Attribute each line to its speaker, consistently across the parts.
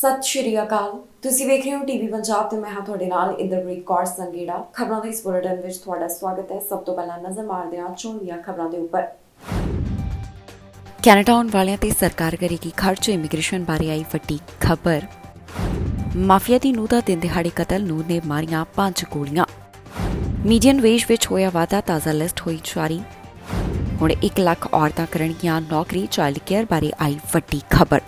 Speaker 1: ਸਤਿ ਸ਼੍ਰੀ ਅਕਾਲ। ਤੁਸੀਂ ਵੇਖ ਰਹੇ ਹੋ ਟੀਵੀ ਪੰਜਾਬ ਤੇ ਮੈਂ ਹਾਂ ਤੁਹਾਡੇ ਨਾਲ ਇੰਦਰਪ੍ਰੀਤ ਕੌਰ ਸੰਗੇੜਾ। ਖਬਰਾਂ ਦੇ ਇਸ ਬੁਲੇਟਿਨ ਵਿੱਚ ਤੁਹਾਡਾ ਸਵਾਗਤ ਹੈ। ਸਭ ਤੋਂ ਪਹਿਲਾਂ ਨਜ਼ਰ ਮਾਰਦੇ ਹਾਂ ਚੋਣ ਦੀਆਂ ਖਬਰਾਂ ਦੇ ਉੱਪਰ। ਕੈਨੇਡਾ ਆਉਣ ਵਾਲਿਆਂ ਤੇ ਸਰਕਾਰ ਕਰੇਗੀ ਖਰਚ। ਇਮੀਗ੍ਰੇਸ਼ਨ ਬਾਰੇ ਆਈ ਵੱਡੀ ਖਬਰ। ਮਾਫੀਆ ਦੀ ਨੂੰਹ ਦਾ ਦਿਨ ਦਿਹਾੜੇ ਕਤਲ, ਨੂੰਹ ਨੇ ਮਾਰੀਆਂ 5 ਗੋਲੀਆਂ। ਮੀਡੀਅਨ ਵੇਜ ਵਿੱਚ ਹੋਇਆ ਵਾਧਾ, ਤਾਜ਼ਾ ਲਿਸਟ ਹੋਈ ਜਾਰੀ। ਹੁਣ 1 ਲੱਖ ਔਰਤਾਂ ਕਰਨਗੀਆਂ ਨੌਕਰੀ। ਚਾਈਲਡ ਕੇਅਰ ਬਾਰੇ ਆਈ ਵੱਡੀ ਖਬਰ।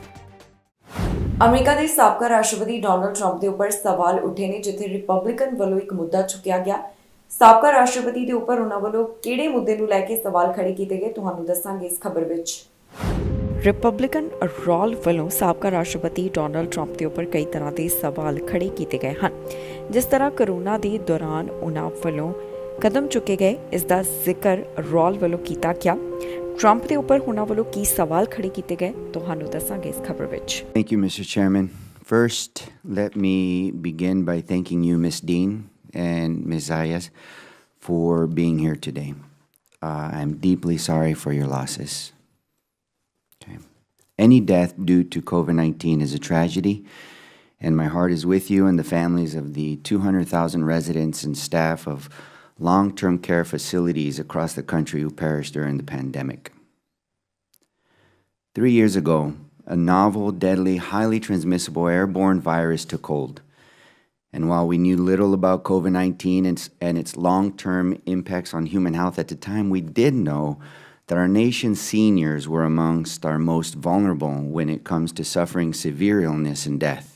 Speaker 1: ਅਮਰੀਕਾ ਦੇ ਸਾਬਕਾ ਰਾਸ਼ਟਰਪਤੀ ਡੋਨਲਡ ਟਰੰਪ ਦੇ ਉੱਪਰ ਸਵਾਲ ਉੱਠੇ ਨੇ, ਜਿੱਥੇ ਰਿਪਬਲਿਕਨ ਵੱਲੋਂ ਇੱਕ ਮੁੱਦਾ ਚੁੱਕਿਆ ਗਿਆ। ਸਾਬਕਾ ਰਾਸ਼ਟਰਪਤੀ ਦੇ ਉੱਪਰ ਉਹਨਾਂ ਵੱਲੋਂ ਕਿਹੜੇ ਮੁੱਦੇ ਨੂੰ ਲੈ ਕੇ ਸਵਾਲ ਖੜੇ ਕੀਤੇ ਗਏ, ਤੁਹਾਨੂੰ ਦੱਸਾਂਗੇ ਇਸ ਖਬਰ ਵਿੱਚ। ਰਿਪਬਲਿਕਨ ਰੋਲ ਵੱਲੋਂ ਸਾਬਕਾ ਰਾਸ਼ਟਰਪਤੀ ਡੋਨਲਡ ਟਰੰਪ ਦੇ ਉੱਪਰ ਕਈ ਤਰ੍ਹਾਂ ਦੇ ਸਵਾਲ ਖੜੇ ਕੀਤੇ ਗਏ ਹਨ। ਜਿਸ ਤਰ੍ਹਾਂ ਕਰੋਨਾ ਦੇ ਦੌਰਾਨ ਉਹਨਾਂ ਵੱਲੋਂ ਕਦਮ ਚੁੱਕੇ ਗਏ, ਇਸ ਦਾ ਜ਼ਿਕਰ ਰੋਲ ਵੱਲੋਂ ਕੀਤਾ ਗਿਆ। ਟਰੰਪ ਦੇ ਉੱਪਰ ਉਹਨਾਂ ਵੱਲੋਂ ਕੀ ਸਵਾਲ ਖੜੇ ਕੀਤੇ ਗਏ, ਤੁਹਾਨੂੰ ਦੱਸਾਂਗੇ ਇਸ ਖਬਰ ਵਿੱਚ।
Speaker 2: Thank you, Mr. Chairman. First, let me begin by thanking you, Ms. Dean and Ms. Zayas, for being here today. I'm deeply sorry for your losses. Okay. Any death due to COVID-19 is a tragedy, and my heart is with you and the families of the 200,000 residents and staff of long-term care facilities across the country who perished during the pandemic. 3 years ago, a novel, deadly, highly transmissible airborne virus took hold. And while we knew little about COVID-19 and its long-term impacts on human health at the time, we did know that our nation's seniors were amongst our most vulnerable when it comes to suffering severe illness and death.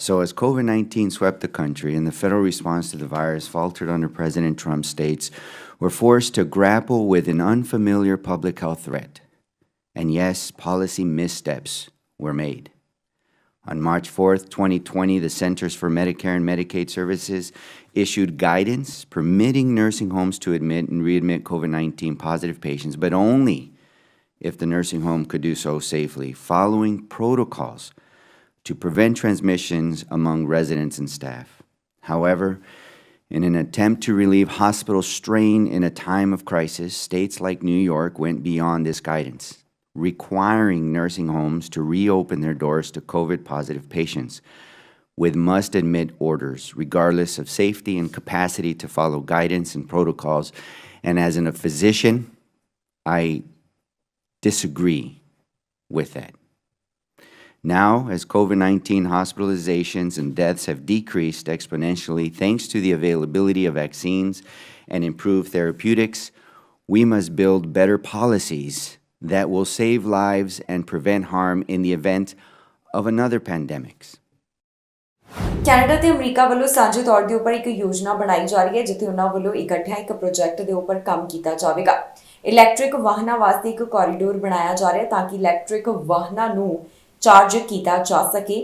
Speaker 2: So as COVID-19 swept the country and the federal response to the virus faltered under President Trump's states, were forced to grapple with an unfamiliar public health threat. And yes, policy missteps were made. On March 4th, 2020, the Centers for Medicare and Medicaid Services issued guidance permitting nursing homes to admit and readmit COVID-19 positive patients, but only if the nursing home could do so safely, following protocols to prevent transmissions among residents and staff. However, in an attempt to relieve hospital strain in a time of crisis, states like New York went beyond this guidance, requiring nursing homes to reopen their doors to COVID-positive patients with must-admit orders, regardless of safety and capacity to follow guidance and protocols. And as a physician, I disagree with that. Now, as COVID-19 hospitalizations and deaths have decreased exponentially thanks to the availability of vaccines and improved therapeutics, we must build better policies that will save lives and prevent harm in the event of another pandemic.
Speaker 1: Canada ਤੇ America ਵੱਲੋਂ ਸਾਂਝੇ ਤੌਰ ਦੇ ਉੱਪਰ ਇੱਕ ਯੋਜਨਾ ਬਣਾਈ ਜਾ ਰਹੀ ਹੈ, ਜਿੱਥੇ ਉਹਨਾਂ ਵੱਲੋਂ ਇਕੱਠਿਆਂ ਇੱਕ ਪ੍ਰੋਜੈਕਟ ਦੇ ਉੱਪਰ ਕੰਮ ਕੀਤਾ ਜਾਵੇਗਾ। ਇਲੈਕਟ੍ਰਿਕ ਵਾਹਨਾਂ ਵਾਸਤੇ ਇੱਕ ਕੋਰੀਡੋਰ ਬਣਾਇਆ ਜਾ ਰਿਹਾ ਤਾਂ ਕਿ ਇਲੈਕਟ੍ਰਿਕ ਵਾਹਨਾਂ ਨੂੰ ਚਾਰਜ ਕੀਤਾ ਜਾ ਸਕੇ।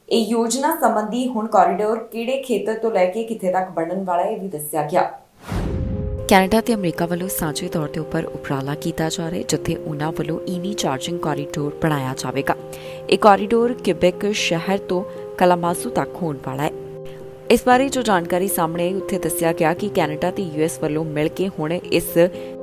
Speaker 1: ਇਹ ਯੋਜਨਾ ਸੰਬੰਧੀ ਹੁਣ ਕੋਰੀਡੋਰ ਕਿਹੜੇ ਖੇਤਰ ਤੋਂ ਲੈ ਕੇ ਕਿੱਥੇ ਤੱਕ ਬਣਨ ਵਾਲਾ ਹੈ, ਇਹ ਵੀ ਦੱਸਿਆ ਗਿਆ। ਕੈਨੇਡਾ ਤੇ ਅਮਰੀਕਾ ਵੱਲੋਂ ਸਾਂਝੇ ਤੌਰ ਦੇ ਉੱਪਰ ਉਪਰਾਲਾ ਕੀਤਾ ਜਾ ਰਿਹਾ, ਜਿੱਥੇ ਉਹਨਾਂ ਵੱਲੋਂ ਈਵੀ ਚਾਰਜਿੰਗ ਕੋਰੀਡੋਰ ਬਣਾਇਆ ਜਾਵੇਗਾ। ਇਹ ਕੋਰੀਡੋਰ ਕਿਬੈਕ ਸ਼ਹਿਰ ਤੋਂ ਕਲਾਮਾਜ਼ੂ ਤੱਕ ਹੋਣ ਵਾਲਾ ਹੈ। ਇਸ ਬਾਰੇ ਜੋ ਜਾਣਕਾਰੀ ਸਾਹਮਣੇ ਆਈ, ਉੱਥੇ ਦੱਸਿਆ ਗਿਆ ਕਿ ਕੈਨੇਡਾ ਤੇ US ਵੱਲੋਂ ਮਿਲ ਕੇ ਹੁਣ ਇਸ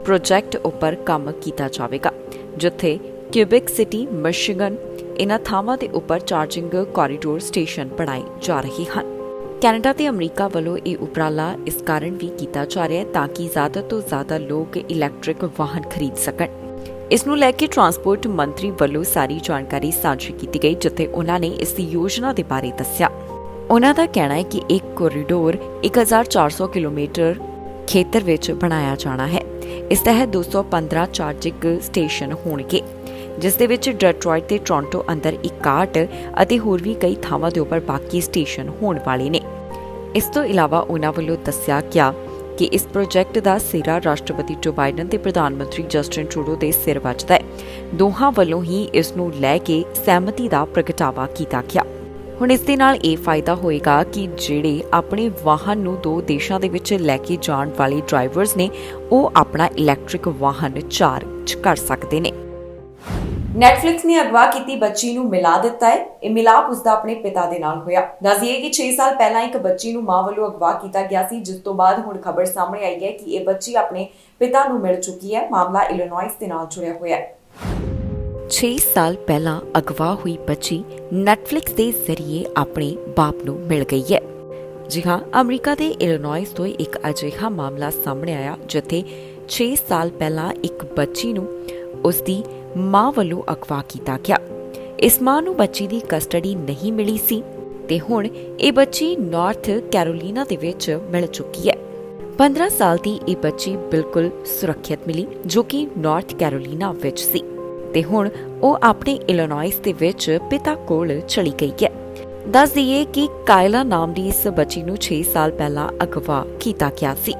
Speaker 1: ਪ੍ਰੋਜੈਕਟ ਉੱਪਰ ਕੰਮ ਕੀਤਾ ਜਾਵੇਗਾ, ਜਿੱਥੇ ਕਿਬੈਕ ਸਿਟੀ, ਮਿਸ਼ੀਗਨ, ਇਹਨਾਂ ਥਾਵਾਂ ਦੇ ਉੱਪਰ ਚਾਰਜਿੰਗ ਕੋਰੀਡੋਰ ਸਟੇਸ਼ਨ ਬਣਾਏ ਜਾ ਰਹੇ ਹਨ। ਕੈਨੇਡਾ ਤੇ ਅਮਰੀਕਾ ਵੱਲੋਂ ਇਹ ਉਪਰਾਲਾ ਇਸ ਕਾਰਨ ਵੀ ਕੀਤਾ ਜਾ ਰਿਹਾ ਹੈ ਤਾਂ ਕਿ ਜ਼ਿਆਦਾ ਤੋਂ ਜ਼ਿਆਦਾ ਲੋਕ ਇਲੈਕਟ੍ਰਿਕ ਵਾਹਨ ਖਰੀਦ ਸਕਣ। ਇਸ ਨੂੰ ਲੈ ਕੇ ਟਰਾਂਸਪੋਰਟ ਮੰਤਰੀ ਵੱਲੋਂ ਸਾਰੀ ਜਾਣਕਾਰੀ ਸਾਂਝੀ ਕੀਤੀ ਗਈ, ਜਿੱਥੇ ਉਹਨਾਂ ਨੇ ਇਸ ਯੋਜਨਾ ਦੇ ਬਾਰੇ ਦੱਸਿਆ। ਉਹਨਾਂ ਦਾ ਕਹਿਣਾ ਹੈ ਕਿ ਇੱਕ ਕੋਰੀਡੋਰ 1400 ਕਿਲੋਮੀਟਰ ਖੇਤਰ ਵਿੱਚ ਬਣਾਇਆ ਜਾਣਾ ਹੈ। ਇਸ ਤਹਿਤ 215 ਚਾਰਜਿੰਗ ਸਟੇਸ਼ਨ ਹੋਣਗੇ, ਜਿਸ ਦੇ ਵਿੱਚ ਡੈਟਰੋਇਟ ਤੇ ਟੋਰਾਂਟੋ ਅੰਦਰ 61 ਅਤੇ ਹੋਰ ਵੀ ਕਈ ਥਾਵਾਂ ਦੇ ਉੱਪਰ ਬਾਕੀ ਸਟੇਸ਼ਨ ਹੋਣ ਵਾਲੇ ਨੇ। ਇਸ ਤੋਂ ਇਲਾਵਾ ਉਹਨਾਂ ਵੱਲੋਂ ਦੱਸਿਆ ਗਿਆ ਕਿ ਇਸ ਪ੍ਰੋਜੈਕਟ ਦਾ ਸਿਰਾ ਰਾਸ਼ਟਰਪਤੀ ਜੋ ਬਾਈਡਨ ਤੇ ਪ੍ਰਧਾਨ ਮੰਤਰੀ ਜਸਟਿਨ ਟਰੂਡੋ ਦੇ ਸਿਰ ਵੱਜਦਾ ਹੈ। ਦੋਹਾਂ ਵੱਲੋਂ ਹੀ ਇਸ ਨੂੰ ਲੈ ਕੇ ਸਹਿਮਤੀ ਦਾ ਪ੍ਰਗਟਾਵਾ ਕੀਤਾ ਗਿਆ। ਹੁਣ ਇਸ ਦੇ ਨਾਲ ਇਹ ਫਾਇਦਾ ਹੋਏਗਾ ਕਿ ਜਿਹੜੇ ਆਪਣੇ ਵਾਹਨ ਨੂੰ 2 ਦੇਸ਼ਾਂ ਦੇ ਵਿੱਚ ਲੈ ਕੇ ਜਾਣ ਵਾਲੇ ਡਰਾਈਵਰਸ ਨੇ, ਉਹ ਆਪਣਾ ਇਲੈਕਟ੍ਰਿਕ ਵਾਹਨ ਚਾਰਜ ਕਰ ਸਕਦੇ ਨੇ। ਨੈਟਫਲਿਕਸ ਨੇ ਅਗਵਾ ਕੀਤੀ ਬੱਚੀ ਨੂੰ ਮਿਲਾ ਦਿੱਤਾ ਹੈ। ਇਹ ਮਿਲਾਪ ਉਸਦਾ ਆਪਣੇ ਪਿਤਾ ਦੇ ਨਾਲ ਹੋਇਆ। ਦੱਸ ਦਈਏ ਕਿ 6 ਸਾਲ ਪਹਿਲਾਂ ਇੱਕ ਬੱਚੀ ਨੂੰ ਮਾਂ ਵੱਲੋਂ ਅਗਵਾ ਕੀਤਾ ਗਿਆ ਸੀ, ਜਿਸ ਤੋਂ ਬਾਅਦ ਹੁਣ ਖਬਰ ਸਾਹਮਣੇ ਆਈ ਹੈ ਕਿ ਇਹ ਬੱਚੀ ਆਪਣੇ ਪਿਤਾ ਨੂੰ ਮਿਲ ਚੁੱਕੀ ਹੈ। ਮਾਮਲਾ ਇਲੀਨੋਇਸ ਦੇ ਨਾਲ ਜੁੜਿਆ ਹੋਇਆ ਹੈ। 6 ਸਾਲ ਪਹਿਲਾਂ ਅਗਵਾ ਹੋਈ ਬੱਚੀ ਨੈਟਫਲਿਕਸ ਦੇ ਜ਼ਰੀਏ ਆਪਣੇ ਬਾਪ ਨੂੰ ਮਿਲ ਗਈ ਹੈ। ਜੀ ਹਾਂ, ਅਮਰੀਕਾ ਦੇ ਇਲੀਨੋਇਸ ਤੋਂ ਇੱਕ ਅਜਿਹਾ ਮਾਮਲਾ ਸਾਹਮਣੇ ਆਇਆ ਜਿੱਥੇ 6 ਸਾਲ ਪਹਿਲਾਂ ਇੱਕ ਬੱਚੀ ਨੂੰ ਉਸ ਦੀ ਮਾਂ ਵੱਲੋਂ ਅਗਵਾ ਕੀਤਾ ਗਿਆ। ਇਸ ਮਾਂ ਨੂੰ ਬੱਚੀ ਦੀ ਕਸਟਡੀ ਨਹੀਂ ਮਿਲੀ ਸੀ ਤੇ ਹੁਣ ਇਹ ਬੱਚੀ ਨਾਰਥ ਕੈਰੋਲੀਨਾ ਦੇ ਵਿੱਚ ਮਿਲ ਚੁੱਕੀ ਹੈ। 15 ਸਾਲ ਦੀ ਇਹ ਬੱਚੀ ਬਿਲਕੁਲ ਸੁਰੱਖਿਅਤ ਮਿਲੀ ਜੋ ਕਿ ਨਾਰਥ ਕੈਰੋਲੀਨਾ ਵਿੱਚ ਸੀ ਤੇ ਹੁਣ ਉਹ ਆਪਣੇ ਇਲੀਨੋਇਸ ਦੇ ਵਿੱਚ ਪਿਤਾ ਕੋਲ ਚਲੀ ਗਈ ਹੈ। ਦੱਸ ਦਈਏ ਕਿ ਕਾਇਲਾ ਨਾਮ ਦੀ ਇਸ ਬੱਚੀ ਨੂੰ 6 ਸਾਲ ਪਹਿਲਾਂ ਅਗਵਾ ਕੀਤਾ ਗਿਆ ਸੀ।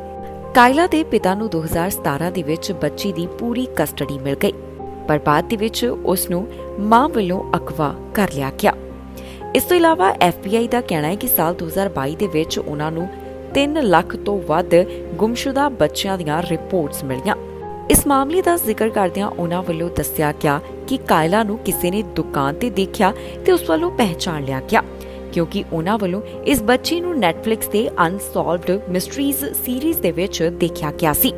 Speaker 1: ਕਾਇਲਾ ਦੇ ਪਿਤਾ ਨੂੰ 2017 ਦੇ ਵਿੱਚ ਬੱਚੀ ਦੀ ਪੂਰੀ ਕਸਟਡੀ ਮਿਲ ਗਈ, ਪਰ ਬਾਅਦ ਦੇ ਵਿੱਚ ਉਸ ਨੂੰ ਮਾਂ ਵੱਲੋਂ ਅਗਵਾ ਕਰ ਲਿਆ ਗਿਆ। ਇਸ ਤੋਂ ਇਲਾਵਾ FBI ਦਾ ਕਹਿਣਾ ਹੈ ਕਿ ਸਾਲ 2022 ਦੇ ਵਿੱਚ ਉਹਨਾਂ ਨੂੰ 3 ਲੱਖ ਤੋਂ ਵੱਧ ਗੁੰਮਸ਼ੁਦਾ ਬੱਚਿਆਂ ਦੀਆਂ ਰਿਪੋਰਟਸ ਮਿਲੀਆਂ। ਇਸ ਮਾਮਲੇ ਦਾ ਜ਼ਿਕਰ ਕਰਦਿਆਂ ਉਹਨਾਂ ਵੱਲੋਂ ਦੱਸਿਆ ਗਿਆ ਕਿ ਕਾਇਲਾ ਨੂੰ ਕਿਸੇ ਨੇ ਦੁਕਾਨ ਤੇ ਦੇਖਿਆ ਤੇ ਉਸ ਵੱਲੋਂ ਪਹਿਚਾਣ ਲਿਆ ਗਿਆ ਕਿਉਂਕਿ ਉਹਨਾਂ ਵੱਲੋਂ ਇਸ ਬੱਚੀ ਨੂੰ ਨੈਟਫਲਿਕਸ ਤੇ ਅਨਸੋਲਵਡ ਮਿਸਟਰੀਜ਼ ਸੀਰੀਜ਼ ਦੇ ਵਿੱਚ ਦੇਖਿਆ ਗਿਆ ਸੀ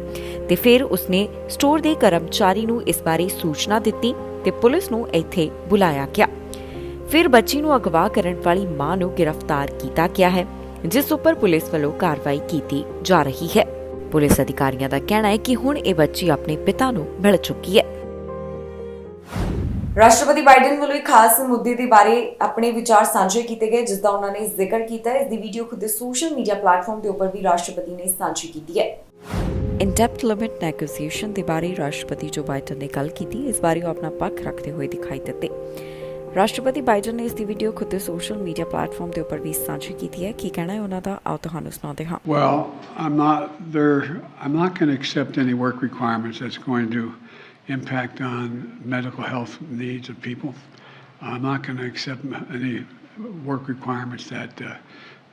Speaker 1: ਤੇ ਫਿਰ ਉਸਨੇ ਸਟੋਰ ਦੇ ਕਰਮਚਾਰੀ ਨੂੰ ਇਸ ਬਾਰੇ ਸੂਚਨਾ ਦਿੱਤੀ ਤੇ ਪੁਲਿਸ ਨੂੰ ਇੱਥੇ ਬੁਲਾਇਆ ਗਿਆ। ਫਿਰ ਬੱਚੀ ਨੂੰ ਅਗਵਾ ਕਰਨ ਵਾਲੀ ਮਾਂ ਨੂੰ ਗ੍ਰਿਫਤਾਰ ਕੀਤਾ ਗਿਆ ਹੈ ਜਿਸ ਉੱਪਰ ਪੁਲਿਸ ਵੱਲੋਂ ਕਾਰਵਾਈ ਕੀਤੀ ਜਾ ਰਹੀ ਹੈ। ਪੁਲਿਸ ਅਧਿਕਾਰੀਆਂ ਦਾ ਕਹਿਣਾ ਹੈ ਕਿ ਹੁਣ ਇਹ ਬੱਚੀ ਆਪਣੇ ਪਿਤਾ ਨੂੰ ਮਿਲ ਚੁੱਕੀ ਹੈ। ਰਾਸ਼ਟਰਪਤੀ ਬਾਈਡਨ ਵੱਲੋਂ ਇੱਕ ਖਾਸ ਮੁੱਦੇ ਦੇ ਬਾਰੇ ਆਪਣੇ ਵਿਚਾਰ ਸਾਂਝੇ ਕੀਤੇ ਗਏ ਜਿਸ ਦਾ ਉਹਨਾਂ ਨੇ ਜ਼ਿਕਰ ਕੀਤਾ ਹੈ। ਇਸ ਦੀ ਵੀਡੀਓ ਖੁਦ ਸੋਸ਼ਲ ਮੀਡੀਆ ਪਲੇਟਫਾਰਮ ਦੇ ਉੱਪਰ ਵੀ ਰਾਸ਼ਟਰਪਤੀ ਨੇ ਸਾਂਝੀ ਕੀਤੀ ਹੈ। ਇਨਡੈਪਥ ਲਿਮਿਟ ਨੈਗੋਸ਼ੀਏਸ਼ਨ ਦੇ ਬਾਰੇ ਰਾਸ਼ਟਰਪਤੀ ਜੋ ਬਾਈਡਨ ਨੇ ਗੱਲ ਕੀਤੀ, ਇਸ ਬਾਰੇ ਉਹ ਆਪਣਾ ਪੱਖ ਰੱਖਦੇ ਹੋਏ ਦਿਖਾਈ ਦਿੱਤੇ। ਰਾਸ਼ਟਰਪਤੀ ਬਾਈਡਨ ਨੇ ਇਸ ਦੀ ਵੀਡੀਓ ਖੁਦ ਸੋਸ਼ਲ ਮੀਡੀਆ ਪਲੇਟਫਾਰਮ ਦੇ ਉੱਪਰ ਵੀ ਸਾਂਝੀ ਕੀਤੀ ਹੈ। ਕੀ ਕਹਿਣਾ ਹੈ ਉਹਨਾਂ ਦਾ, ਆਓ ਤੁਹਾਨੂੰ ਸੁਣਾਉਂਦੇ ਹਾਂ।
Speaker 3: Well, I'm not going to accept any work requirements that's going to impact on medical health needs of people. I'm not going to accept any work requirements that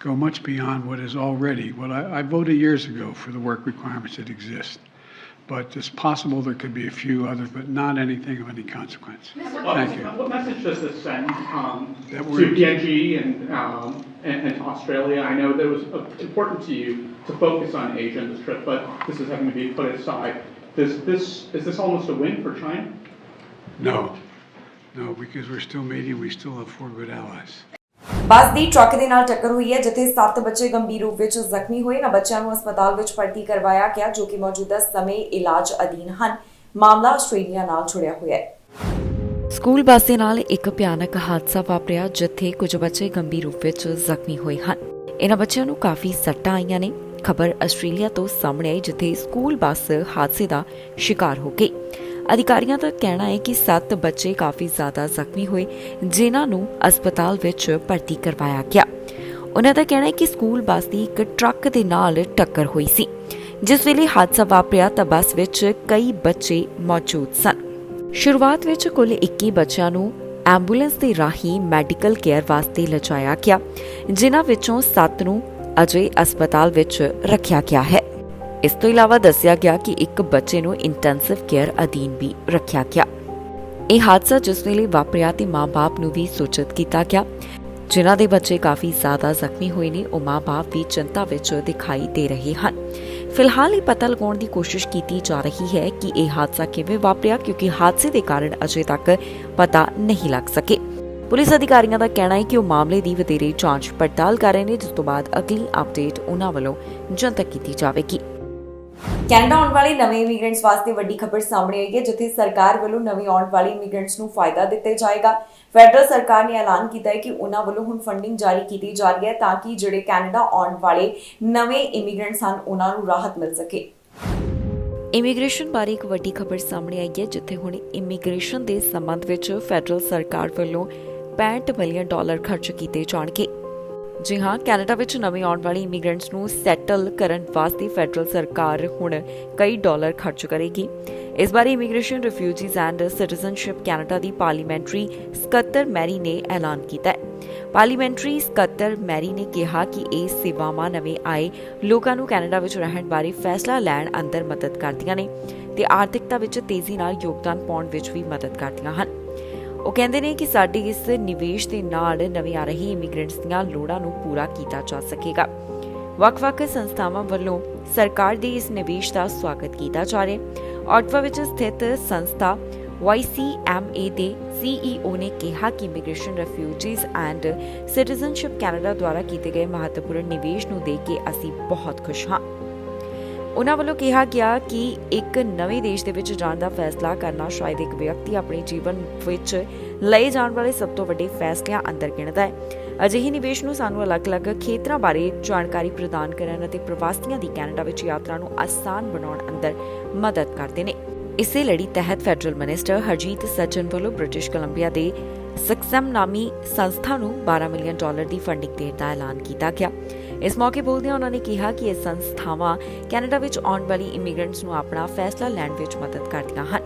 Speaker 3: go much beyond what is already. Well, I voted years ago for the work requirements that exist. But it's possible there could be a few others, but not anything of any consequence. Thank you.
Speaker 4: What message does this send
Speaker 3: That
Speaker 4: to
Speaker 3: we're-
Speaker 4: PNG and to Australia? I know that it was important to you to focus on Asia in this trip, but this is having to be put aside. Is this almost a win for China?
Speaker 3: No, because we're still meeting. We still have 4 good allies.
Speaker 1: Bus the truck ਦੇ ਨਾਲ ਟੱਕਰ ਹੋਈ ਹੈ ਜਿੱਥੇ 7 ਬੱਚੇ ਗੰਭੀਰ ਰੂਪ ਵਿੱਚ ਜ਼ਖਮੀ ਹੋਏ। ਇਹਨਾਂ ਬੱਚਿਆਂ ਨੂੰ ਹਸਪਤਾਲ ਵਿੱਚ ਭਰਤੀ ਕਰਵਾਇਆ ਗਿਆ ਜੋ ਕਿ ਮੌਜੂਦਾ ਸਮੇਂ ਇਲਾਜ ਅਧੀਨ ਹਨ। ਮਾਮਲਾ ਆਸਟ੍ਰੇਲੀਆ ਨਾਲ ਜੁੜਿਆ ਹੋਇਆ ਹੈ। ਸਕੂਲ ਬੱਸ ਦੇ ਨਾਲ ਇੱਕ ਭਿਆਨਕ ਹਾਦਸਾ ਵਾਪਰਿਆ ਜਿੱਥੇ ਕੁਝ ਬੱਚੇ ਗੰਭੀਰ ਰੂਪ ਵਿੱਚ ਜ਼ਖਮੀ ਹੋਏ ਹਨ। ਇਹਨਾਂ ਬੱਚਿਆਂ ਨੂੰ ਕਾਫੀ ਸੱਟਾਂ ਆਈਆਂ ਨੇ। ਖਬਰ ਆਸਟ੍ਰੇਲੀਆ ਤੋਂ ਸਾਹਮਣੇ ਆਈ ਜਿੱਥੇ ਸਕੂਲ ਬੱਸ ਹਾਦਸੇ ਦਾ ਸ਼ਿਕਾਰ ਹੋ ਗਈ। ਅਧਿਕਾਰੀਆਂ ਦਾ ਕਹਿਣਾ ਹੈ ਕਿ 7 ਬੱਚੇ ਕਾਫੀ ਜ਼ਿਆਦਾ ਜ਼ਖਮੀ ਹੋਏ ਜਿਨ੍ਹਾਂ ਨੂੰ ਹਸਪਤਾਲ ਵਿੱਚ ਭਰਤੀ ਕਰਵਾਇਆ ਗਿਆ। ਉਹਨਾਂ ਦਾ ਕਹਿਣਾ ਹੈ ਕਿ ਸਕੂਲ ਬੱਸ ਦੀ ਇੱਕ ਟਰੱਕ ਦੇ ਨਾਲ ਟੱਕਰ ਹੋਈ ਸੀ। ਜਿਸ ਵੇਲੇ ਹਾਦਸਾ ਵਾਪਰਿਆ ਤਾਂ ਬੱਸ ਵਿੱਚ ਕਈ ਬੱਚੇ ਮੌਜੂਦ ਸਨ। ਸ਼ੁਰੂਆਤ ਵਿੱਚ ਕੁੱਲ 21 ਬੱਚਿਆਂ ਨੂੰ ਐਂਬੂਲੈਂਸ ਦੇ ਰਾਹੀਂ ਮੈਡੀਕਲ ਕੇਅਰ ਵਾਸਤੇ ਲਿਜਾਇਆ ਗਿਆ ਜਿਨ੍ਹਾਂ ਵਿੱਚੋਂ 7 ਨੂੰ ਅਜੇ ਹਸਪਤਾਲ ਵਿੱਚ ਰੱਖਿਆ ਗਿਆ ਹੈ। ਇਸ ਤੋਂ ਇਲਾਵਾ ਦੱਸਿਆ ਗਿਆ ਕਿ ਇੱਕ ਬੱਚੇ ਨੂੰ ਇੰਟੈਂਸਿਵ ਕੇਅਰ ਅਧੀਨ ਵੀ ਰੱਖਿਆ ਗਿਆ। ਇਹ ਹਾਦਸਾ ਜਿਸ ਵੇਲੇ ਵਾਪਰਿਆ ਤੇ ਮਾਂ-ਬਾਪ ਨੂੰ ਵੀ ਸੂਚਿਤ ਕੀਤਾ ਗਿਆ। ਜਿਨ੍ਹਾਂ ਦੇ ਬੱਚੇ ਕਾਫੀ ਜ਼ਿਆਦਾ ਜ਼ਖਮੀ ਹੋਏ ਨੇ ਉਹ ਮਾਂ-ਬਾਪ ਵੀ ਚਿੰਤਾ ਵਿੱਚ ਦਿਖਾਈ ਦੇ ਰਹੇ ਹਨ। ਫਿਲਹਾਲ ਇਹ ਪਤਾ ਲਗਾਉਣ ਦੀ ਕੋਸ਼ਿਸ਼ ਕੀਤੀ ਜਾ ਰਹੀ ਹੈ ਕਿ ਇਹ ਹਾਦਸਾ ਕਿਵੇਂ ਵਾਪਰਿਆ ਕਿਉਂਕਿ ਹਾਦਸੇ ਦੇ ਕਾਰਨ ਅਜੇ ਤੱਕ ਪਤਾ ਨਹੀਂ ਲੱਗ ਸਕੇ। ਪੁਲਿਸ ਅਧਿਕਾਰੀਆਂ ਦਾ ਕਹਿਣਾ ਹੈ ਕਿ ਉਹ ਮਾਮਲੇ ਦੀ ਵਧੇਰੇ ਜਾਂਚ ਪੜਤਾਲ ਕਰ ਰਹੇ ਨੇ ਜਿਸ ਤੋਂ ਬਾਅਦ ਅਗਲੀ ਅਪਡੇਟ ਉਹਨਾਂ ਵੱਲੋਂ ਜਨਤਕ ਕੀਤੀ ਜਾਵੇਗੀ। ਕੈਨੇਡਾ ਆਉਣ ਵਾਲੇ ਨਵੇਂ ਇਮੀਗ੍ਰੈਂਟਸ ਵਾਸਤੇ ਵੱਡੀ ਖਬਰ ਸਾਹਮਣੇ ਆਈ ਹੈ ਜਿੱਥੇ ਸਰਕਾਰ ਵੱਲੋਂ ਨਵੇਂ ਆਉਣ ਵਾਲੇ ਇਮੀਗ੍ਰੈਂਟਸ ਨੂੰ ਫਾਇਦਾ ਦਿੱਤਾ ਜਾਏਗਾ। ਫੈਡਰਲ ਸਰਕਾਰ ਨੇ ਐਲਾਨ ਕੀਤਾ ਹੈ ਕਿ ਉਹਨਾਂ ਵੱਲੋਂ ਹੁਣ ਫੰਡਿੰਗ ਜਾਰੀ ਕੀਤੀ ਜਾ ਰਹੀ ਹੈ ਤਾਂ ਕਿ ਜਿਹੜੇ ਕੈਨੇਡਾ ਆਉਣ ਵਾਲੇ ਨਵੇਂ ਇਮੀਗ੍ਰੈਂਟਸ ਹਨ ਉਹਨਾਂ ਨੂੰ ਰਾਹਤ ਮਿਲ ਸਕੇ। ਇਮੀਗ੍ਰੇਸ਼ਨ ਬਾਰੇ ਇੱਕ ਵੱਡੀ ਖਬਰ ਸਾਹਮਣੇ ਆਈ ਹੈ ਜਿੱਥੇ ਹੁਣ ਇਮੀਗ੍ਰੇਸ਼ਨ ਦੇ ਸੰਬੰਧ ਵਿੱਚ ਫੈਡਰਲ ਸਰਕਾਰ ਵੱਲੋਂ $65 ਮਿਲੀਅਨ ਖਰਚ ਕੀਤੇ ਜਾਣਗੇ। ਜੀ ਹਾਂ, ਕੈਨੇਡਾ ਵਿੱਚ ਨਵੇਂ ਆਉਣ ਵਾਲੇ ਇਮੀਗ੍ਰੈਂਟਸ ਨੂੰ ਸੈਟਲ ਕਰਨ ਵਾਸਤੇ ਫੈਡਰਲ ਸਰਕਾਰ ਹੁਣ ਕਈ ਡਾਲਰ ਖਰਚ ਕਰੇਗੀ। ਇਸ ਬਾਰੇ immigration, refugees and citizenship Canada the parliamentary ਸਕੱਤਰ ਮੈਰੀ ਨੇ ਐਲਾਨ ਕੀਤਾ ਹੈ। ਪਾਰਲੀਮੈਂਟਰੀ ਸਕੱਤਰ ਮੈਰੀ ਨੇ ਕਿਹਾ ਕਿ ਇਹ ਸੇਵਾਵਾਂ ਨਵੇਂ ਆਏ ਲੋਕਾਂ ਨੂੰ ਕੈਨੇਡਾ ਵਿੱਚ ਰਹਿਣ ਬਾਰੇ ਫੈਸਲਾ ਲੈਣ ਅੰਦਰ ਮਦਦ ਕਰਦੀਆਂ ਨੇ ਤੇ ਆਰਥਿਕਤਾ ਵਿੱਚ ਤੇਜ਼ੀ ਨਾਲ ਯੋਗਦਾਨ ਪਾਉਣ ਵਿੱਚ ਵੀ ਮਦਦ ਕਰਦੀਆਂ ਹਨ। ਉਹ ਕਹਿੰਦੇ ਨੇ ਕਿ ਸਾਡੇ ਇਸ ਨਿਵੇਸ਼ ਦੇ ਨਾਲ ਨਵੇਂ ਆ ਰਹੇ ਇਮੀਗ੍ਰੈਂਟਸ ਦੀਆਂ ਲੋੜਾਂ ਨੂੰ ਪੂਰਾ ਕੀਤਾ ਜਾ ਸਕੇਗਾ। ਵੱਖ-ਵੱਖ ਸੰਸਥਾਵਾਂ ਵੱਲੋਂ ਸਰਕਾਰ ਦੇ ਇਸ ਨਿਵੇਸ਼ ਦਾ ਸਵਾਗਤ ਕੀਤਾ ਜਾ ਰਿਹਾ ਹੈ। ਆਟਵਾ ਵਿੱਚ ਸਥਿਤ ਸੰਸਥਾ YCMA ਦੇ CEO ਨੇ ਕਿਹਾ ਕਿ immigration, refugees and citizenship Canada ਦੁਆਰਾ ਕੀਤੇ ਗਏ ਮਹੱਤਵਪੂਰਨ ਨਿਵੇਸ਼ ਨੂੰ ਦੇਖ ਕੇ ਅਸੀਂ ਬਹੁਤ ਖੁਸ਼ ਹਾਂ। ਉਨ੍ਹਾਂ ਵੱਲੋਂ ਕਿਹਾ ਗਿਆ ਕਿ ਇੱਕ ਨਵੇਂ ਦੇਸ਼ ਦੇ ਵਿੱਚ ਜਾਣ ਦਾ ਫੈਸਲਾ ਕਰਨਾ ਸ਼ਾਇਦ ਇੱਕ ਵਿਅਕਤੀ ਆਪਣੇ ਜੀਵਨ ਵਿੱਚ ਲਏ ਜਾਣ ਵਾਲੇ ਸਭ ਤੋਂ ਵੱਡੇ ਫੈਸਲਿਆਂ ਅੰਦਰ ਗਿਣਦਾ ਹੈ। ਅਜਿਹੇ ਨਿਵੇਸ਼ ਨੂੰ ਸਾਨੂੰ ਅਲੱਗ-ਅਲੱਗ ਖੇਤਰਾਂ ਬਾਰੇ ਜਾਣਕਾਰੀ ਪ੍ਰਦਾਨ ਕਰਨ ਅਤੇ ਪ੍ਰਵਾਸੀਆਂ ਦੀ ਕੈਨੇਡਾ ਵਿੱਚ ਯਾਤਰਾ ਨੂੰ ਆਸਾਨ ਬਣਾਉਣ ਅੰਦਰ ਮਦਦ ਕਰਦੇ ਨੇ। ਇਸੇ ਲੜੀ ਤਹਿਤ ਫੈਡਰਲ ਮਿਨਿਸਟਰ ਹਰਜੀਤ ਸੱਜਣ ਵੱਲੋਂ ਬ੍ਰਿਟਿਸ਼ ਕੋਲੰਬੀਆ ਦੇ ਸਕਸਮ ਨਾਮੀ ਸੰਸਥਾ ਨੂੰ $12 ਮਿਲੀਅਨ ਦੀ ਫੰਡਿੰਗ ਦੇਣ ਦਾ ਐਲਾਨ ਕੀਤਾ ਗਿਆ। ਇਸ ਮੌਕੇ ਬੋਲਦਿਆਂ ਉਹਨਾਂ ਨੇ ਕਿਹਾ ਕਿ ਇਹ ਸੰਸਥਾਵਾਂ ਕੈਨੇਡਾ ਵਿੱਚ ਆਉਣ ਵਾਲੀ ਇਮੀਗ੍ਰੈਂਟਸ ਨੂੰ ਆਪਣਾ ਫੈਸਲਾ ਲੈਣ ਵਿੱਚ ਮਦਦ ਕਰਦੀਆਂ ਹਨ।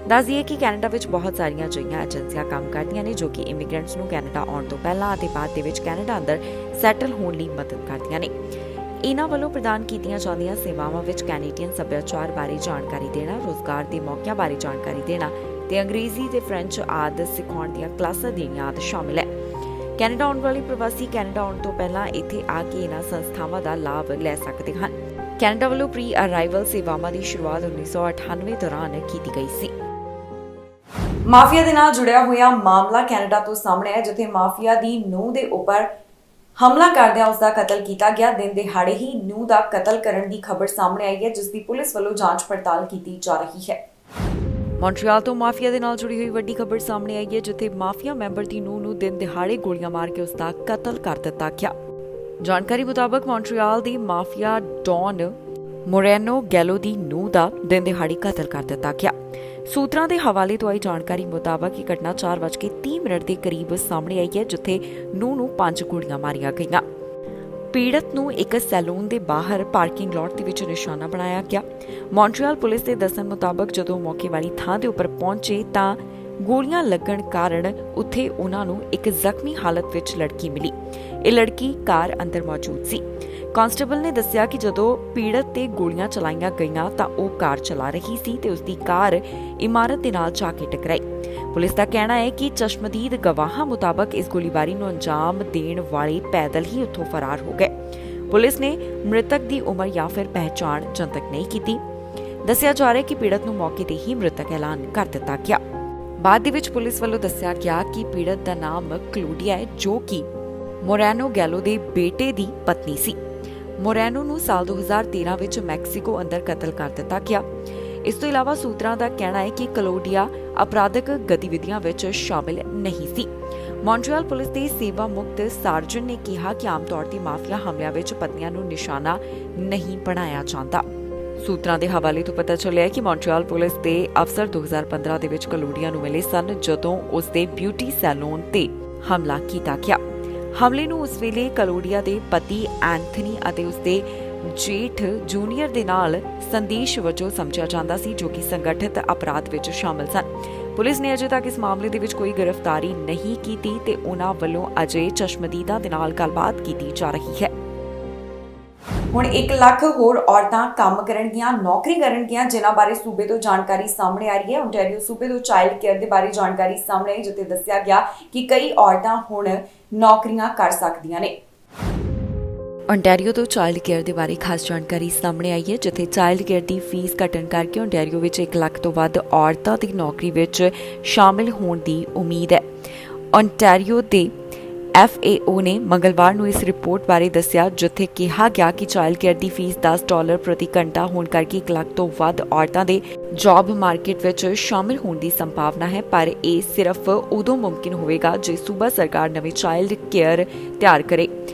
Speaker 1: ਦੱਸ ਦਈਏ ਕਿ ਕੈਨੇਡਾ ਵਿੱਚ ਬਹੁਤ ਸਾਰੀਆਂ ਅਜਿਹੀਆਂ ਏਜੰਸੀਆਂ ਕੰਮ ਕਰਦੀਆਂ ਨੇ ਜੋ ਕਿ ਇਮੀਗ੍ਰੈਂਟਸ ਨੂੰ ਕੈਨੇਡਾ ਆਉਣ ਤੋਂ ਪਹਿਲਾਂ ਅਤੇ ਬਾਅਦ ਦੇ ਵਿੱਚ ਕੈਨੇਡਾ ਅੰਦਰ ਸੈਟਲ ਹੋਣ ਲਈ ਮਦਦ ਕਰਦੀਆਂ ਨੇ। ਇਹਨਾਂ ਵੱਲੋਂ ਪ੍ਰਦਾਨ ਕੀਤੀਆਂ ਜਾਂਦੀਆਂ ਸੇਵਾਵਾਂ ਵਿੱਚ ਕੈਨੇਡੀਅਨ ਸੱਭਿਆਚਾਰ ਬਾਰੇ ਜਾਣਕਾਰੀ ਦੇਣਾ, ਰੋਜ਼ਗਾਰ ਦੇ ਮੌਕਿਆਂ ਬਾਰੇ ਜਾਣਕਾਰੀ ਦੇਣਾ ਤੇ ਅੰਗਰੇਜ਼ੀ ਤੇ ਫ੍ਰੈਂਚ ਆਦਿ ਸਿਖਾਉਣ ਦੀਆਂ ਕਲਾਸਾਂ ਦੇਣੀਆਂ ਆਦਿ ਸ਼ਾਮਿਲ ਹੈ। ਕੈਨੇਡਾ ਆਉਣ ਵਾਲੇ ਪ੍ਰਵਾਸੀ ਕੈਨੇਡਾ ਆਉਣ ਤੋਂ ਪਹਿਲਾਂ ਇੱਥੇ ਆ ਕੇ ਇਹਨਾਂ ਸੰਸਥਾਵਾਂ ਦਾ ਲਾਭ ਲੈ ਸਕਦੇ ਹਨ। ਕੈਨੇਡਾ ਵੱਲੋਂ ਪ੍ਰੀ ਅਰਾਈਵਲ ਸੇਵਾਵਾਂ ਦੀ ਸ਼ੁਰੂਆਤ 1998 ਦੌਰਾਨ ਕੀਤੀ ਗਈ ਸੀ। ਮਾਫੀਆ ਦੇ ਨਾਲ ਜੁੜਿਆ ਹੋਇਆ ਮਾਮਲਾ ਕੈਨੇਡਾ ਤੋਂ ਸਾਹਮਣੇ ਆਇਆ, ਜਿੱਥੇ ਮਾਫੀਆ ਦੀ ਨੂੰਹ ਦੇ ਉੱਪਰ ਹਮਲਾ ਕਰਦਿਆਂ ਉਸ ਦਾ ਕਤਲ ਕੀਤਾ ਗਿਆ। ਦਿਨ ਦਿਹਾੜੇ ਹੀ ਨੂੰਹ ਦਾ ਕਤਲ ਕਰਨ ਦੀ ਖਬਰ ਸਾਹਮਣੇ ਆਈ ਹੈ, ਜਿਸ ਦੀ ਪੁਲਿਸ ਵੱਲੋਂ ਜਾਂਚ ਪੜਤਾਲ ਕੀਤੀ ਜਾ ਰਹੀ ਹੈ। ਮੌਂਟਰੀਅਲ ਤੋਂ ਮਾਫੀਆ ਦੇ ਨਾਲ ਜੁੜੀ ਹੋਈ ਵੱਡੀ ਖਬਰ ਸਾਹਮਣੇ ਆਈ ਹੈ, ਜਿੱਥੇ ਮਾਫੀਆ ਮੈਂਬਰ ਦੀ ਨੂੰਹ ਨੂੰ ਦਿਨ ਦਿਹਾੜੇ ਗੋਲੀਆਂ ਮਾਰ ਕੇ ਉਸ ਦਾ ਕਤਲ ਕਰ ਦਿੱਤਾ ਗਿਆ। ਜਾਣਕਾਰੀ ਮੁਤਾਬਕ ਮੌਂਟਰੀਅਲ ਦੀ ਮਾਫੀਆ ਡੌਨ ਮੋਰੇਨੋ ਗੈਲੋ ਦੀ ਨੂੰਹ ਦਾ ਦਿਨ ਦਿਹਾੜੇ ਕਤਲ ਕਰ ਦਿੱਤਾ ਗਿਆ। ਸੂਤਰਾਂ ਦੇ ਹਵਾਲੇ ਤੋਂ ਆਈ ਜਾਣਕਾਰੀ ਮੁਤਾਬਕ ਇਹ ਘਟਨਾ 4:30 ਦੇ ਕਰੀਬ ਸਾਹਮਣੇ ਆਈ ਹੈ, ਜਿੱਥੇ ਨੂੰਹ ਨੂੰ 5 ਗੋਲੀਆਂ ਮਾਰੀਆਂ ਗਈਆਂ। ਪੀੜਤ ਨੂੰ ਇੱਕ ਸੈਲੂਨ ਦੇ ਬਾਹਰ ਪਾਰਕਿੰਗ ਲਾਟ ਦੇ ਵਿੱਚ ਨਿਸ਼ਾਨਾ ਬਣਾਇਆ ਗਿਆ। ਮੌਂਟਰੀਅਲ ਪੁਲਿਸ ਦੇ ਦੱਸਣ ਮੁਤਾਬਕ ਜਦੋਂ ਮੌਕੇ ਵਾਲੀ ਥਾਂ ਦੇ ਉੱਪਰ ਪਹੁੰਚੇ ਤਾਂ ਗੋਲੀਆਂ ਲੱਗਣ ਕਾਰਨ ਉੱਥੇ ਉਹਨਾਂ ਨੂੰ ਇੱਕ ਜ਼ਖਮੀ ਹਾਲਤ ਵਿੱਚ ਲੜਕੀ ਮਿਲੀ। ਇਹ ਲੜਕੀ ਕਾਰ ਅੰਦਰ ਮੌਜੂਦ ਸੀ। ਕਾਂਸਟੇਬਲ ਨੇ ਦੱਸਿਆ ਕਿ ਜਦੋਂ ਪੀੜਤ ਤੇ ਗੋਲੀਆਂ ਚਲਾਈਆਂ ਗਈਆਂ ਤਾਂ ਉਹ ਕਾਰ ਚਲਾ ਰਹੀ ਸੀ ਤੇ ਉਸ ਦੀ ਕਾਰ ਇਮਾਰਤ ਦੇ ਨਾਲ ਜਾ ਕੇ ਟਕਰਾਈ। ਪੁਲਿਸ ਦਾ ਕਹਿਣਾ ਹੈ ਕਿ ਚਸ਼ਮਦੀਦ ਗਵਾਹਾਂ ਮੁਤਾਬਕ ਇਸ ਗੋਲੀਬਾਰੀ ਨੂੰ ਅੰਜਾਮ ਦੇਣ ਵਾਲੇ ਪੈਦਲ ਹੀ ਉੱਥੋਂ ਫਰਾਰ ਹੋ ਗਏ। ਪੁਲਿਸ ਨੇ ਮ੍ਰਿਤਕ ਦੀ ਉਮਰ ਜਾਂ ਫਿਰ ਪਹਿਚਾਣ ਜਨਤਕ ਨਹੀਂ ਕੀਤੀ। ਦੱਸਿਆ ਜਾ ਰਿਹਾ ਹੈ ਕਿ ਪੀੜਤ ਨੂੰ ਮੌਕੇ ਤੇ ਹੀ ਮ੍ਰਿਤਕ ਐਲਾਨ ਕਰ ਦਿੱਤਾ ਗਿਆ। ਬਾਅਦ ਦੇ ਵਿੱਚ ਪੁਲਿਸ ਵੱਲੋਂ ਦੱਸਿਆ ਗਿਆ ਕਿ ਪੀੜਤ ਦਾ ਨਾਮ ਕਲੋਡੀਆ ਹੈ, ਜੋ ਕਿ ਮੋਰੇਨੋ ਗੈਲੋ ਦੇ ਬੇਟੇ ਦੀ ਪਤਨੀ ਸੀ। ਮੋਰੇਨੋ ਨੂੰ ਸਾਲ 2013 ਵਿੱਚ ਮੈਕਸੀਕੋ ਅੰਦਰ ਕਤਲ ਕਰ ਦਿੱਤਾ ਗਿਆ। ਇਸ ਤੋਂ ਇਲਾਵਾ ਸੂਤਰਾਂ ਦਾ ਕਹਿਣਾ ਹੈ ਕਿ ਕਲੋਡੀਆ ਅਪਰਾਧਿਕ ਗਤੀਵਿਧੀਆਂ ਵਿੱਚ ਸ਼ਾਮਿਲ ਨਹੀਂ ਸੀ। ਮੌਂਟਰੀਅਲ ਪੁਲਿਸ ਦੇ ਸੇਵਾ ਮੁਕਤ ਸਾਰਜਨ ਨੇ ਕਿਹਾ ਕਿ ਆਮ ਤੌਰ ਤੇ ਮਾਫੀਆ ਹਮਲਿਆਂ ਵਿੱਚ ਪਤਨੀਆਂ ਨੂੰ ਨਿਸ਼ਾਨਾ ਨਹੀਂ ਬਣਾਇਆ ਜਾਂਦਾ। ਸੂਤਰਾਂ ਦੇ ਹਵਾਲੇ ਤੋਂ ਪਤਾ ਚੱਲਿਆ ਕਿ ਮੌਂਟਰੀਅਲ ਪੁਲਿਸ ਦੇ ਅਫਸਰ 2015 ਦੇ ਵਿੱਚ ਕਲੋਡੀਆ ਨੂੰ ਮਿਲੇ ਸਨ, ਜਦੋਂ ਉਸ ਦੇ ਬਿਊਟੀ ਸੈਲੂਨ ਤੇ ਹਮਲਾ ਕੀਤਾ ਗਿਆ। ਹਮਲੇ ਨੂੰ ਉਸ ਵੇਲੇ ਕਲੋਡੀਆ ਦੇ ਪਤੀ ਐਂਥਨੀ ਅਤੇ ਉਸ ਦੇ ਜੇਠ ਜੂਨੀਅਰ ਦੇ ਨਾਲ ਸੰਦੇਸ਼ ਵਜੋਂ ਸਮਝਿਆ ਜਾਂਦਾ ਸੀ, ਜੋ ਕਿ ਸੰਗਠਿਤ ਅਪਰਾਧ ਵਿੱਚ ਸ਼ਾਮਲ ਸਨ। ਪੁਲਿਸ ਨੇ ਅਜੇ ਤੱਕ ਇਸ ਮਾਮਲੇ ਦੇ ਵਿੱਚ ਕੋਈ ਗ੍ਰਿਫਤਾਰੀ ਨਹੀਂ ਕੀਤੀ ਤੇ ਉਹਨਾਂ ਵੱਲੋਂ ਅਜੇ ਚਸ਼ਮਦੀਦਾਂ ਦੇ ਨਾਲ ਗੱਲਬਾਤ ਕੀਤੀ ਜਾ ਰਹੀ ਹੈ। ਹੁਣ 1 ਲੱਖ ਹੋਰ ਔਰਤਾਂ ਕੰਮ ਕਰਨਗੀਆਂ, ਨੌਕਰੀ ਕਰਨਗੀਆਂ, ਜਿਨ੍ਹਾਂ ਬਾਰੇ ਸੂਬੇ ਤੋਂ ਜਾਣਕਾਰੀ ਸਾਹਮਣੇ ਆ ਰਹੀ ਹੈ। ਓਨਟਾਰੀਓ ਸੂਬੇ ਤੋਂ ਚਾਈਲਡ ਕੇਅਰ ਦੇ ਬਾਰੇ ਜਾਣਕਾਰੀ ਸਾਹਮਣੇ ਆਈ, ਜਿੱਥੇ ਦੱਸਿਆ ਗਿਆ ਕਿ ਕਈ ਔਰਤਾਂ ਹੁਣ ਨੌਕਰੀਆਂ ਕਰ ਸਕਦੀਆਂ ਨੇ। ਓਨਟਾਰੀਓ ਤੋਂ ਚਾਈਲਡ ਕੇਅਰ ਦੇ ਬਾਰੇ ਖਾਸ ਜਾਣਕਾਰੀ ਸਾਹਮਣੇ ਆਈ ਹੈ, ਜਿੱਥੇ ਚਾਈਲਡ ਕੇਅਰ ਦੀ ਫੀਸ ਘਟਣ ਕਰਕੇ ਓਨਟਾਰੀਓ ਵਿੱਚ 1 ਲੱਖ ਤੋਂ ਵੱਧ ਔਰਤਾਂ ਦੀ ਨੌਕਰੀ ਵਿੱਚ ਸ਼ਾਮਿਲ ਹੋਣ ਦੀ ਉਮੀਦ ਹੈ। ਓਨਟਾਰੀਓ ਦੇ FAO ਨੇ ਮੰਗਲਵਾਰ ਨੂੰ ਇਸ ਰਿਪੋਰਟ ਬਾਰੇ ਦੱਸਿਆ, ਜਿੱਥੇ ਕਿਹਾ ਗਿਆ ਕਿ ਚਾਈਲਡ ਕੇਅਰ ਦੀ ਫੀਸ $10 ਪ੍ਰਤੀ ਘੰਟਾ ਹੋਣ ਕਰਕੇ 1 ਲੱਖ ਤੋਂ ਵੱਧ ਔਰਤਾਂ ਦੇ ਜੌਬ ਮਾਰਕੀਟ ਵਿੱਚ ਸ਼ਾਮਿਲ ਹੋਣ ਦੀ ਸੰਭਾਵਨਾ ਹੈ। ਪਰ ਇਹ ਸਿਰਫ ਉਦੋਂ ਮੁਮਕਿਨ ਹੋਵੇਗਾ ਜੇ ਸੂਬਾ ਸਰਕਾਰ ਨਵੇਂ ਚਾਈਲਡ ਕੇਅਰ ਤਿਆਰ ਕਰੇ।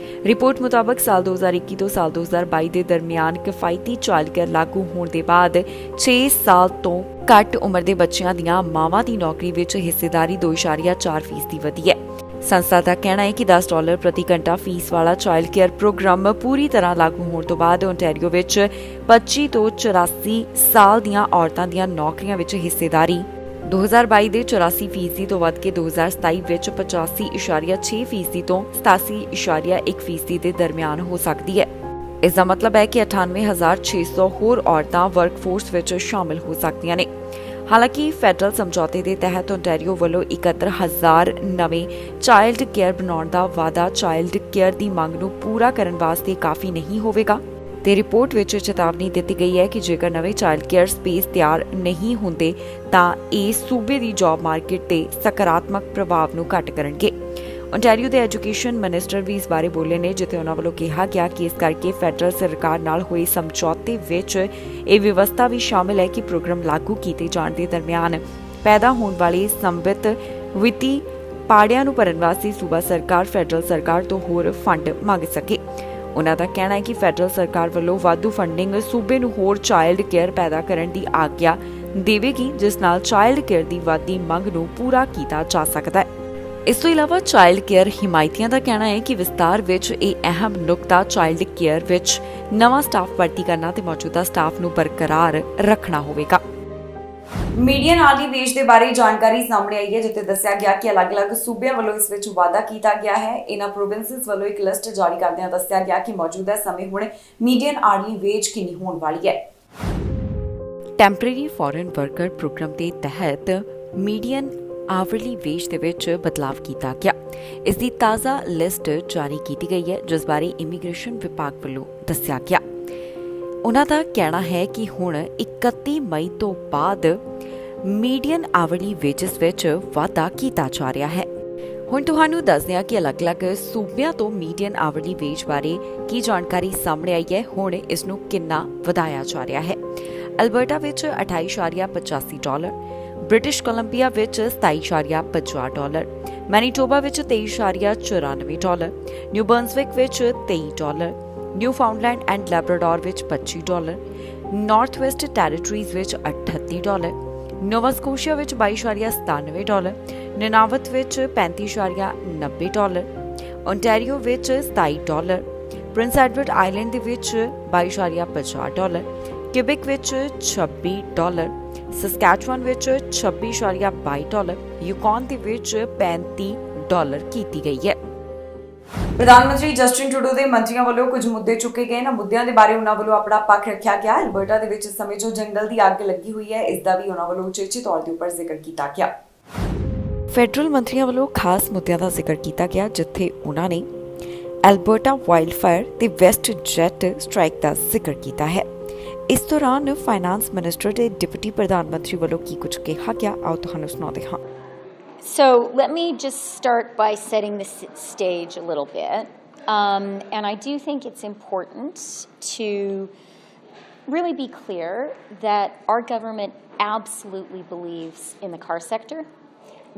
Speaker 1: ਰਿਪੋਰਟ ਮੁਤਾਬਕ ਸਾਲ 2021 ਤੋਂ ਸਾਲ 2022 ਦੇ ਦਰਮਿਆਨ ਕਿਫਾਇਤੀ ਚਾਈਲਡ ਕੇਅਰ ਲਾਗੂ ਹੋਣ ਦੇ ਬਾਅਦ 6 ਸਾਲ ਤੋਂ ਘੱਟ ਉਮਰ ਦੇ ਬੱਚਿਆਂ ਦੀਆਂ ਮਾਵਾਂ ਦੀ ਨੌਕਰੀ ਵਿੱਚ ਹਿੱਸੇਦਾਰੀ 2.4% ਵਧੀ ਹੈ। ਸੰਸਥਾ ਦਾ ਕਹਿਣਾ ਹੈ ਕਿ $10 ਪ੍ਰਤੀ ਘੰਟਾ ਫੀਸ ਵਾਲਾ ਚਾਈਲਡ ਕੇਅਰ ਪ੍ਰੋਗਰਾਮ ਪੂਰੀ ਤਰ੍ਹਾਂ ਲਾਗੂ ਹੋਣ ਤੋਂ ਬਾਅਦ ਓਨਟਾਰੀਓ ਵਿੱਚ 25 ਤੋਂ 84 ਸਾਲ ਦੀਆਂ ਔਰਤਾਂ ਦੀਆਂ ਨੌਕਰੀਆਂ ਵਿੱਚ ਹਿੱਸੇਦਾਰੀ 2022 ਦੇ 84% ਤੋਂ ਵੱਧ ਕੇ 2027 ਵਿੱਚ 85.6% ਤੋਂ 87.1% ਦੇ ਦਰਮਿਆਨ ਹੋ ਸਕਦੀ ਹੈ। ਇਸ ਦਾ ਮਤਲਬ ਹੈ ਕਿ 98,600 ਹੋਰ ਔਰਤਾਂ ਵਰਕਫੋਰਸ ਵਿੱਚ ਸ਼ਾਮਿਲ ਹੋ ਸਕਦੀਆਂ ਨੇ। ਹਾਲਾਂਕਿ ਫੈਡਰਲ ਸਮਝੌਤੇ ਦੇ ਤਹਿਤ ਓਨਟਾਰੀਓ ਵੱਲੋਂ 71,000 ਨਵੇਂ ਚਾਈਲਡ ਕੇਅਰ ਬਣਾਉਣ ਦਾ ਵਾਅਦਾ ਚਾਈਲਡ ਕੇਅਰ ਦੀ ਮੰਗ ਨੂੰ ਪੂਰਾ ਕਰਨ ਵਾਸਤੇ ਕਾਫੀ ਨਹੀਂ ਹੋਵੇਗਾ। ਤੇ ਰਿਪੋਰਟ ਵਿੱਚ ਚੇਤਾਵਨੀ ਦਿੱਤੀ ਗਈ ਹੈ ਕਿ ਜੇਕਰ ਨਵੇਂ ਚਾਈਲਡ ਕੇਅਰ ਸਪੇਸ ਤਿਆਰ ਨਹੀਂ ਹੁੰਦੇ ਤਾਂ ਇਹ ਸੂਬੇ ਦੀ ਜੌਬ ਮਾਰਕੀਟ ਤੇ ਸਕਾਰਾਤਮਕ ਪ੍ਰਭਾਵ ਨੂੰ ਘੱਟ ਕਰਨਗੇ। ਓਨਟਾਰੀਓ ਦੇ ਐਜੂਕੇਸ਼ਨ ਮਿਨਿਸਟਰ ਵੀ ਇਸ ਬਾਰੇ ਬੋਲੇ ਨੇ, ਜਿੱਥੇ ਉਹਨਾਂ ਵੱਲੋਂ ਕਿਹਾ ਗਿਆ ਕਿ ਇਸ ਕਰਕੇ ਫੈਡਰਲ ਸਰਕਾਰ ਨਾਲ ਹੋਏ ਸਮਝੌਤੇ ਵਿੱਚ ਇਹ ਵਿਵਸਥਾ ਵੀ ਸ਼ਾਮਲ ਹੈ ਕਿ ਪ੍ਰੋਗਰਾਮ ਲਾਗੂ ਕੀਤੇ ਜਾਣ ਦੇ ਦਰਮਿਆਨ ਪੈਦਾ ਹੋਣ ਵਾਲੇ ਸੰਭਿਤ ਵਿੱਤੀ ਪਾੜਿਆਂ ਨੂੰ ਭਰਨ ਵਾਸਤੇ ਸੂਬਾ ਸਰਕਾਰ ਫੈਡਰਲ ਸਰਕਾਰ ਤੋਂ ਹੋਰ ਫੰਡ ਮੰਗ ਸਕੇ। ਉਹਨਾਂ ਦਾ ਕਹਿਣਾ ਹੈ ਕਿ ਫੈਡਰਲ ਸਰਕਾਰ ਵੱਲੋਂ ਵਾਧੂ ਫੰਡਿੰਗ ਸੂਬੇ ਨੂੰ ਹੋਰ ਚਾਈਲਡ ਕੇਅਰ ਪੈਦਾ ਕਰਨ ਦੀ ਆਗਿਆ ਦੇਵੇਗੀ, ਜਿਸ ਨਾਲ ਚਾਈਲਡ ਕੇਅਰ ਦੀ ਵੱਧਦੀ ਮੰਗ ਨੂੰ ਪੂਰਾ ਕੀਤਾ ਜਾ ਸਕਦਾ ਹੈ। ਇਸ ਤੋਂ ਇਲਾਵਾ ਚਾਈਲਡ ਕੇਅਰ ਹਿਮਾਇਤੀਆਂ ਦਾ ਕਹਿਣਾ ਹੈ ਕਿ ਵਿਸਤਾਰ ਵਿੱਚ ਇਹ ਅਹਿਮ ਨੁਕਤਾ ਚਾਈਲਡ ਕੇਅਰ ਵਿੱਚ ਨਵਾਂ ਸਟਾਫ ਭਰਤੀ ਕਰਨਾ ਤੇ ਮੌਜੂਦਾ ਸਟਾਫ ਨੂੰ ਬਰਕਰਾਰ ਰੱਖਣਾ ਹੋਵੇਗਾ। ਮੀਡੀਅਨ ਆਰਲੀ ਵੇਜ ਦੇ ਬਾਰੇ ਜਾਣਕਾਰੀ ਸਾਹਮਣੇ ਆਈ ਹੈ, ਜਿੱਥੇ ਦੱਸਿਆ ਗਿਆ ਕਿ ਅਲੱਗ-ਅਲੱਗ ਸੂਬਿਆਂ ਵੱਲੋਂ ਇਸ ਵਿੱਚ ਵਾਅਦਾ ਕੀਤਾ ਗਿਆ ਹੈ। ਇਹਨਾਂ ਪ੍ਰੋਵਿੰਸਸ ਵੱਲੋਂ ਇੱਕ ਲਿਸਟ ਜਾਰੀ ਕਰਦਿਆਂ ਦੱਸਿਆ ਗਿਆ ਕਿ ਮੌਜੂਦਾ ਸਮੇਂ ਹੁਣ ਮੀਡੀਅਨ ਆਰਲੀ ਵੇਜ ਕਿੰਨੀ ਹੋਣ ਵਾਲੀ ਹੈ। ਟੈਂਪਰੇਰੀ ਫੋਰਨ ਵਰਕਰ ਪ੍ਰੋਗਰਾਮ ਦੇ ਤਹਿਤ ਮੀਡੀਅਨ ਆਵਰਲੀ ਵੇਜ ਦੇ ਵਿੱਚ ਬਦਲਾਵ ਕੀਤਾ ਗਿਆ। ਇਸ ਦੀ ਤਾਜ਼ਾ ਲਿਸਟ ਜਾਰੀ ਕੀਤੀ ਗਈ ਹੈ, ਜਿਸ ਬਾਰੇ ਇਮੀਗ੍ਰੇਸ਼ਨ ਵਿਭਾਗ ਵੱਲੋਂ ਦੱਸਿਆ ਗਿਆ। ਉਹਨਾਂ ਦਾ ਕਹਿਣਾ ਹੈ ਕਿ ਹੁਣ 31 ਮਈ ਤੋਂ ਬਾਅਦ ਮੀਡੀਅਨ ਆਵਰਲੀ ਵੇਜਸ ਵਿੱਚ ਵਾਧਾ ਕੀਤਾ ਜਾ ਰਿਹਾ ਹੈ। ਹੁਣ ਤੁਹਾਨੂੰ ਦੱਸਦੇ ਹਾਂ ਕਿ ਅਲੱਗ-ਅਲੱਗ ਸੂਬਿਆਂ ਤੋਂ ਮੀਡੀਅਨ ਆਵਰਲੀ ਵੇਜ ਬਾਰੇ ਕੀ ਜਾਣਕਾਰੀ ਸਾਹਮਣੇ ਆਈ ਹੈ। ਹੁਣ ਇਸ ਨੂੰ ਕਿੰਨਾ ਵਧਾਇਆ ਜਾ ਰਿਹਾ ਹੈ। ਅਲਬਰਟਾ ਵਿੱਚ $28.85, ਬ੍ਰਿਟਿਸ਼ ਕੋਲੰਬੀਆ ਵਿੱਚ $27.50, ਮੈਨੀਟੋਬਾ ਵਿੱਚ $23.94, ਨਿਊ ਬਰਨਸਵਿਕ ਵਿੱਚ $23, ਨਿਊਫਾਊਂਡਲੈਂਡ ਐਂਡ ਲੈਬਰਾਡੋਰ ਵਿੱਚ $25, ਨਾਰਥ ਵੈਸਟ ਟੈਰੀਟਰੀਜ਼ ਵਿੱਚ $38, ਨੋਵਾ ਸਕੋਸ਼ੀਆ ਵਿੱਚ $22.97, ਨਨਾਵਤ ਵਿੱਚ $35.90, ਓਨਟਾਰੀਓ ਵਿੱਚ $27, ਪ੍ਰਿੰਸ ਐਡਵਰਡ ਆਈਲੈਂਡ ਦੇ ਵਿੱਚ $22.50, ਕਿਬਿਕ ਵਿੱਚ $26, ਸਸਕੈਚੁਅਨ ਵਿੱਚ $26.22, ਯੂਕੌਨ ਦੇ ਵਿੱਚ $35 ਕੀਤੀ ਗਈ ਹੈ। ਪ੍ਰਧਾਨ ਮੰਤਰੀ ਜਸਟਿਨ ਟਰੂਡੋ ਦੇ ਮੰਤਰੀਆਂ ਵੱਲੋਂ ਕੁਝ ਮੁੱਦੇ ਚੁੱਕੇ ਗਏ। ਇਹਨਾਂ ਮੁੱਦਿਆਂ ਦੇ ਬਾਰੇ ਉਹਨਾਂ ਵੱਲੋਂ ਆਪਣਾ ਪੱਖ ਰੱਖਿਆ ਗਿਆ। ਅਲਬਰਟਾ ਦੇ ਵਿੱਚ ਇਸ ਸਮੇਂ ਜੋ ਜੰਗਲ ਦੀ ਅੱਗ ਲੱਗੀ ਹੋਈ ਹੈ, ਇਸ ਦਾ ਵੀ ਉਹਨਾਂ ਵੱਲੋਂ ਉਚੇਚੇ ਤੌਰ ਦੇ ਉੱਪਰ ਜ਼ਿਕਰ ਕੀਤਾ ਗਿਆ। ਫੈਡਰਲ ਮੰਤਰੀਆਂ ਵੱਲੋਂ ਖਾਸ ਮੁੱਦਿਆਂ ਦਾ ਜ਼ਿਕਰ ਕੀਤਾ ਗਿਆ, ਜਿੱਥੇ ਉਹਨਾਂ ਨੇ ਐਲਬਰਟਾ ਵਾਈਲਡ ਫਾਇਰ ਤੇ ਵੈਸਟ ਜੈਟ ਸਟ੍ਰਾਈਕ ਦਾ ਜ਼ਿਕਰ ਕੀਤਾ ਹੈ। ਇਸ ਦੌਰਾਨ ਫਾਈਨਾਂਸ ਮਿਨਿਸਟਰ ਤੇ ਡਿਪਟੀ ਪ੍ਰਧਾਨ ਮੰਤਰੀ ਵੱਲੋਂ ਕੀ ਕੁਝ ਕਿਹਾ ਗਿਆ, ਆਓ ਤੁਹਾਨੂੰ ਸੁਣਾਉਂਦੇ ਹਾਂ।
Speaker 5: So let me just start by setting the stage a little bit. And I do think it's important to really be clear that our government absolutely believes in the car sector.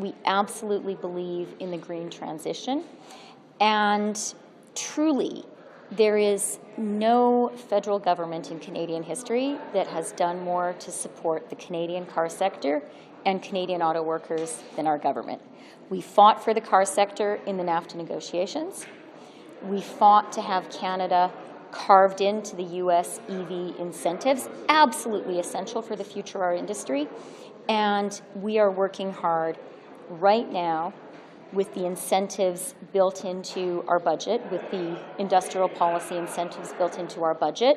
Speaker 5: We absolutely believe in the green transition. And truly, there is no federal government in Canadian history that has done more to support the Canadian car sector and Canadian auto workers than our government. We fought for the car sector in the NAFTA negotiations. We fought to have Canada carved into the US EV incentives, absolutely essential for the future of our industry. And we are working hard right now with the incentives built into our budget, with the industrial policy incentives built into our budget,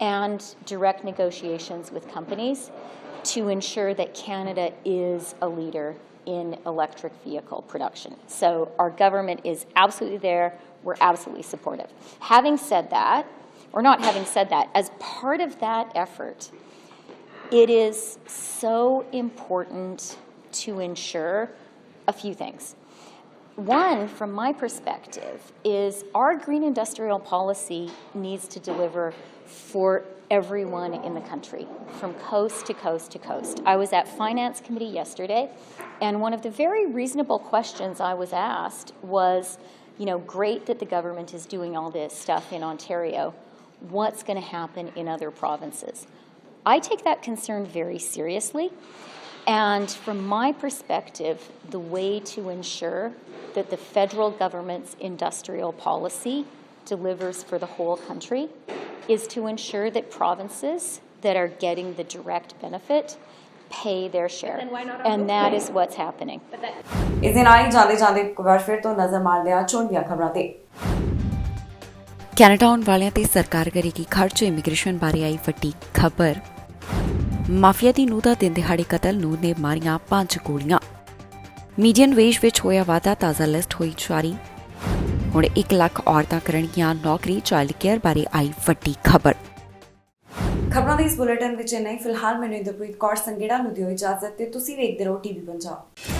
Speaker 5: and direct negotiations with companies to ensure that Canada is a leader in electric vehicle production. So our government is absolutely there. We're absolutely supportive. Having said that, or not having said that, as part of that effort, it is so important to ensure a few things. One, from my perspective, is our green industrial policy needs to deliver for everyone in the country, from coast to coast to coast. I was at Finance Committee yesterday, and one of the very reasonable questions I was asked was, you know, great that the government is doing all this stuff in Ontario. What's going to happen in other provinces? I take that concern very seriously. And from my perspective, the way to ensure that the federal government's industrial policy delivers for the whole country is to ensure that provinces that are getting the direct benefit pay their share. And that is what's happening.
Speaker 1: ਇਸ ਦੇ ਨਾਲ ਹੀ ਜਾਂਦੇ ਇੱਕ ਵਾਰ ਫਿਰ ਤੋਂ ਨਜ਼ਰ ਮਾਰਦੇ ਹਾਂ ਚੋਣ ਦੀਆਂ ਖਬਰਾਂ ਤੇ। ਕੈਨੇਡਾ ਆਉਣ ਵਾਲਿਆਂ ਤੇ ਸਰਕਾਰ ਕਰੇਗੀ ਖਰਚ, ਇਮੀਗ੍ਰੇਸ਼ਨ ਬਾਰੇ ਆਈ ਵੱਡੀ ਖਬਰ। ਮਾਫੀਆ ਦੀ ਨੂੰਹ ਦਾ ਦਿਨ ਦਿਹਾੜੇ ਕਤਲ, ਨੂੰਹ ਨੇ ਮਾਰੀਆਂ 5 ਗੋਲੀਆਂ। ਮੀਡੀਅਨ ਵੇਜ ਵਿੱਚ ਹੋਇਆ ਵਾਧਾ, ਤਾਜ਼ਾ ਲਿਸਟ ਹੋਈ ਜਾਰੀ। ਹੁਣ 1 ਲੱਖ ਔਰਤਾਂ ਕਰਨਗੀਆਂ ਨੌਕਰੀ। ਚਾਈਲਡ ਕੇਅਰ ਬਾਰੇ ਆਈ ਵੱਡੀ ਖਬਰ। ਖਬਰਾਂ ਦੇ ਇਸ ਬੁਲੇਟਿਨ ਵਿੱਚ ਇੰਨਾ ਹੀ। ਫਿਲਹਾਲ ਮੈਨੂੰ ਇੰਦਰਪ੍ਰੀਤ ਕੌਰ ਸੰਗੇੜਾ ਨੂੰ ਦਿਓ ਇਜਾਜ਼ਤ ਤੇ ਤੁਸੀਂ ਵੇਖਦੇ ਰਹੋ TV ਪੰਜਾਬ।